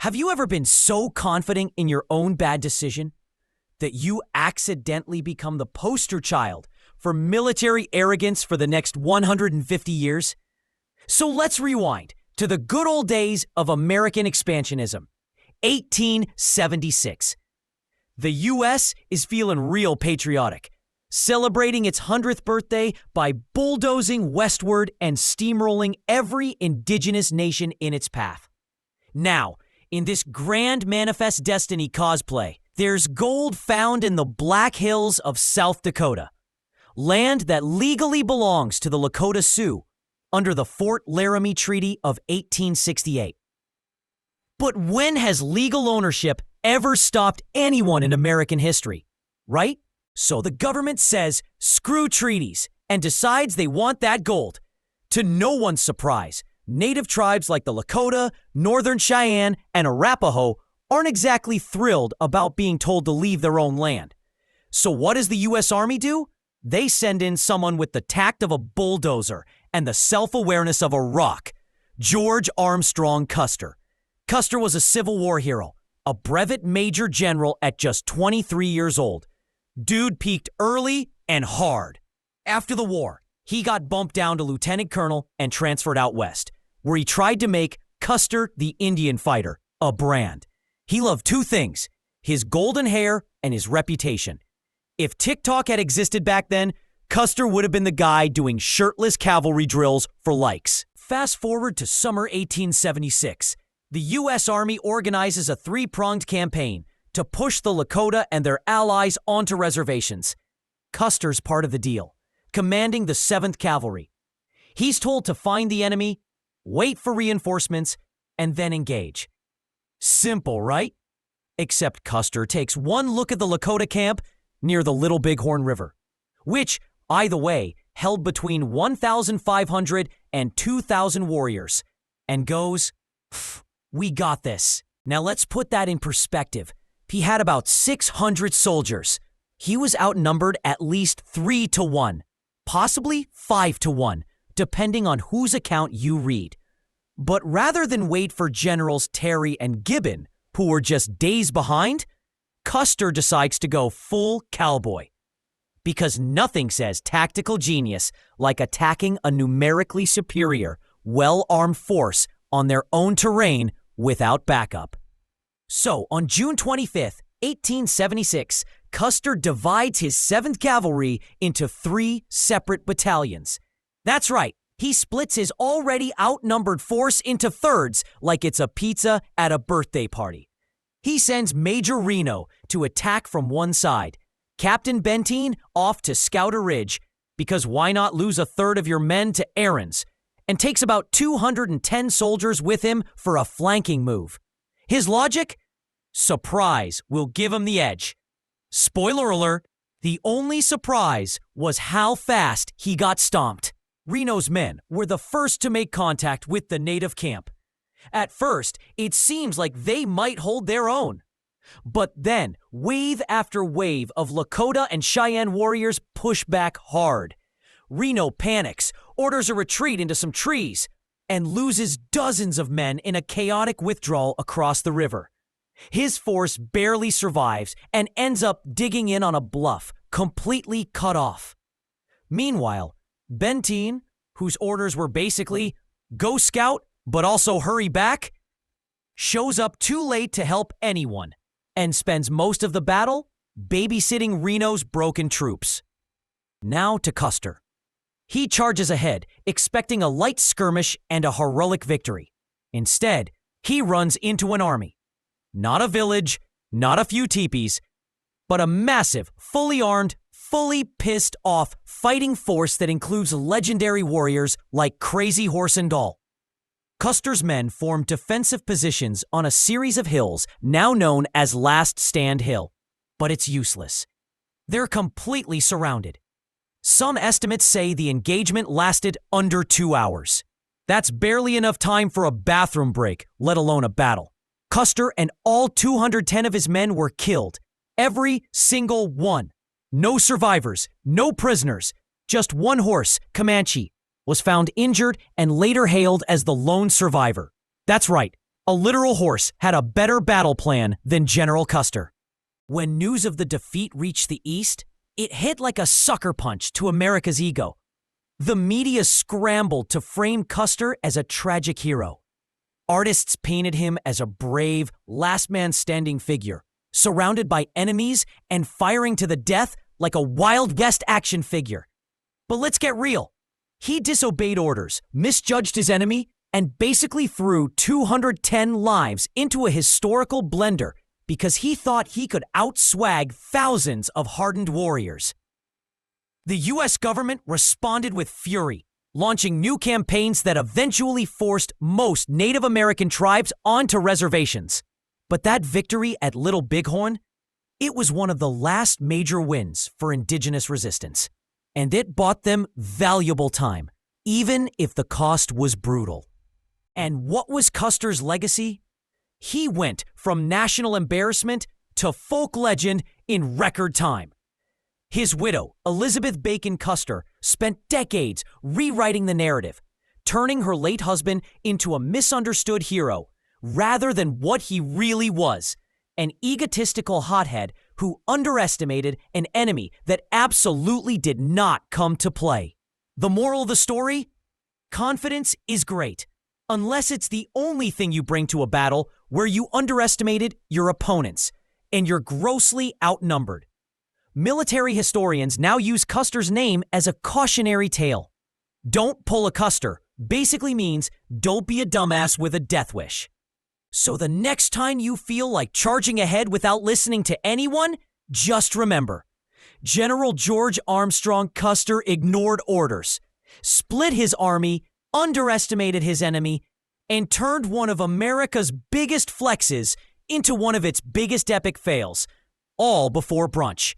Have you ever been so confident in your own bad decision that you accidentally become the poster child for military arrogance for the next 150 years? So let's rewind to the good old days of American expansionism, 1876. The U.S. is feeling real patriotic, celebrating its 100th birthday by bulldozing westward and steamrolling every indigenous nation in its path. Now, in this grand Manifest Destiny cosplay, there's gold found in the Black Hills of South Dakota, land that legally belongs to the Lakota Sioux under the Fort Laramie Treaty of 1868. But when has legal ownership ever stopped anyone in American history, right? So the government says, screw treaties, and decides they want that gold. To no one's surprise, native tribes like the Lakota, Northern Cheyenne, and Arapaho aren't exactly thrilled about being told to leave their own land. So what does the U.S. Army do? They send in someone with the tact of a bulldozer and the self-awareness of a rock, George Armstrong Custer. Custer was a Civil War hero, a brevet major general at just 23 years old. Dude peaked early and hard. After the war, he got bumped down to lieutenant colonel and transferred out west, where he tried to make Custer the Indian fighter a brand. He loved two things, his golden hair and his reputation. If TikTok had existed back then, Custer would have been the guy doing shirtless cavalry drills for likes. Fast forward to summer 1876. The U.S. Army organizes a three-pronged campaign to push the Lakota and their allies onto reservations. Custer's part of the deal, commanding the 7th Cavalry. He's told to find the enemy, wait for reinforcements, and then engage. Simple, right? Except Custer takes one look at the Lakota camp near the Little Bighorn River, which, either way, held between 1,500 and 2,000 warriors, and goes, "We got this." Now let's put that in perspective. He had about 600 soldiers. He was outnumbered at least 3-1, possibly 5-1, depending on whose account you read. But rather than wait for Generals Terry and Gibbon, who were just days behind, Custer decides to go full cowboy. Because nothing says tactical genius like attacking a numerically superior, well-armed force on their own terrain without backup. So, on June 25th, 1876, Custer divides his 7th Cavalry into 3 separate battalions. That's right, he splits his already outnumbered force into thirds like it's a pizza at a birthday party. He sends Major Reno to attack from one side, Captain Benteen off to scout a ridge, because why not lose a third of your men to errands, and takes about 210 soldiers with him for a flanking move. His logic? Surprise will give him the edge. Spoiler alert, the only surprise was how fast he got stomped. Reno's men were the first to make contact with the native camp. At first, it seems like they might hold their own. But then, wave after wave of Lakota and Cheyenne warriors push back hard. Reno panics, orders a retreat into some trees, and loses dozens of men in a chaotic withdrawal across the river. His force barely survives and ends up digging in on a bluff, completely cut off. Meanwhile, Benteen, whose orders were basically, go scout, but also hurry back, shows up too late to help anyone, and spends most of the battle babysitting Reno's broken troops. Now to Custer. He charges ahead, expecting a light skirmish and a heroic victory. Instead, he runs into an army. Not a village, not a few teepees, but a massive, fully armed, fully pissed off fighting force that includes legendary warriors like Crazy Horse and Gall. Custer's men formed defensive positions on a series of hills now known as Last Stand Hill, but it's useless. They're completely surrounded. Some estimates say the engagement lasted under 2 hours. That's barely enough time for a bathroom break, let alone a battle. Custer and all 210 of his men were killed. Every single one. No survivors, no prisoners. Just one horse, Comanche, was found injured and later hailed as the lone survivor. That's right, A literal horse had a better battle plan than General Custer. When news of the defeat reached the East, it hit like a sucker punch to America's ego. The media scrambled to frame Custer as a tragic hero. Artists painted him as a brave, last-man-standing figure, surrounded by enemies and firing to the death like a Wild West action figure. But let's get real. He disobeyed orders, misjudged his enemy, and basically threw 210 lives into a historical blender because he thought he could outswag thousands of hardened warriors. The U.S. government responded with fury, launching new campaigns that eventually forced most Native American tribes onto reservations. But that victory at Little Bighorn, it was one of the last major wins for indigenous resistance, and it bought them valuable time, even if the cost was brutal. And what was Custer's legacy? He went from national embarrassment to folk legend in record time. His widow, Elizabeth Bacon Custer, spent decades rewriting the narrative, turning her late husband into a misunderstood hero rather than what he really was, an egotistical hothead who underestimated an enemy that absolutely did not come to play. The moral of the story? Confidence is great, unless it's the only thing you bring to a battle where you underestimated your opponents and you're grossly outnumbered. Military historians now use Custer's name as a cautionary tale. Don't pull a Custer basically means don't be a dumbass with a death wish. So the next time you feel like charging ahead without listening to anyone, just remember, General George Armstrong Custer ignored orders, split his army, underestimated his enemy, and turned one of America's biggest flexes into one of its biggest epic fails, all before brunch.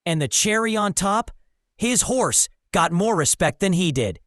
And the cherry on top, his horse got more respect than he did.